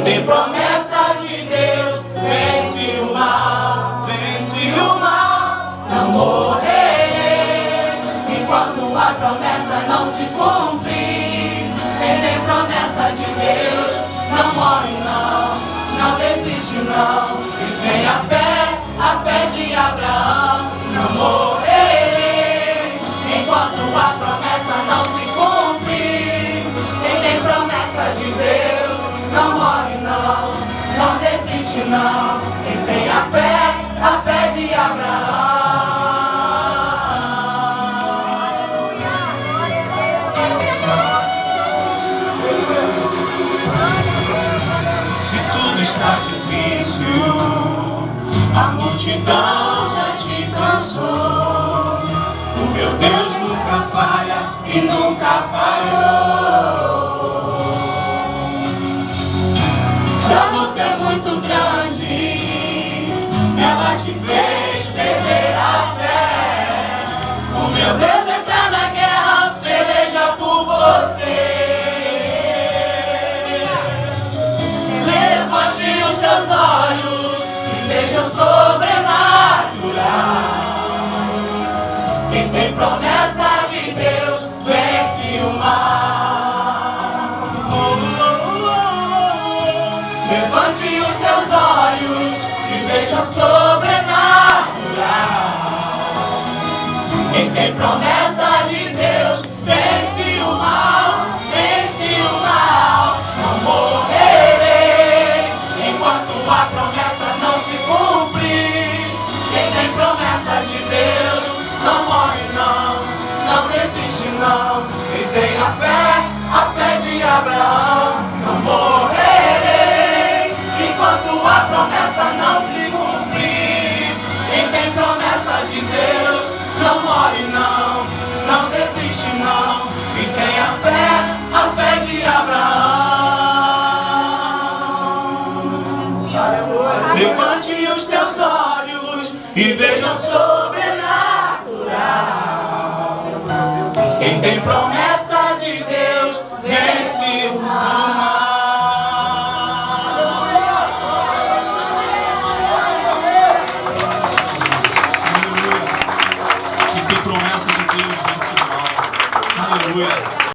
Quem tem promessa de Deus vence o mal, vence o mal, não morrer enquanto a promessa não se cumprir. Quem tem promessa de Deus não morre não desiste não. E tem a fé de Abraão, não morrer enquanto a promessa não se cumprir. Quem tem promessa de Deus não morre não desiste não. Quem tem a fé de Abraão. Se tudo está difícil, a multidão já te cansou. O meu Deus nunca falha e nunca falhou. A luta é muito grande, ela te fez perder a fé. O meu Deus está na guerra, peleja por você. Levante os seus olhos e veja o sobrenatural. Quem tem promessa de Deus vence o mal. Levante os seus olhos e veja o sobrenatural. Quem tem promessa de Deus vence o mal, vence o mal. Não morrerei enquanto a promessa não se cumprir. Quem tem promessa de Deus não morre não desiste não. Quem tem a fé de Abraão, não morrerei enquanto a promessa não se cumprir. Quem tem promessa de Deus não morre não desiste não. Quem tem a fé de Abraão. Levante os teus olhos e veja o sobrenatural. Quem tem promessa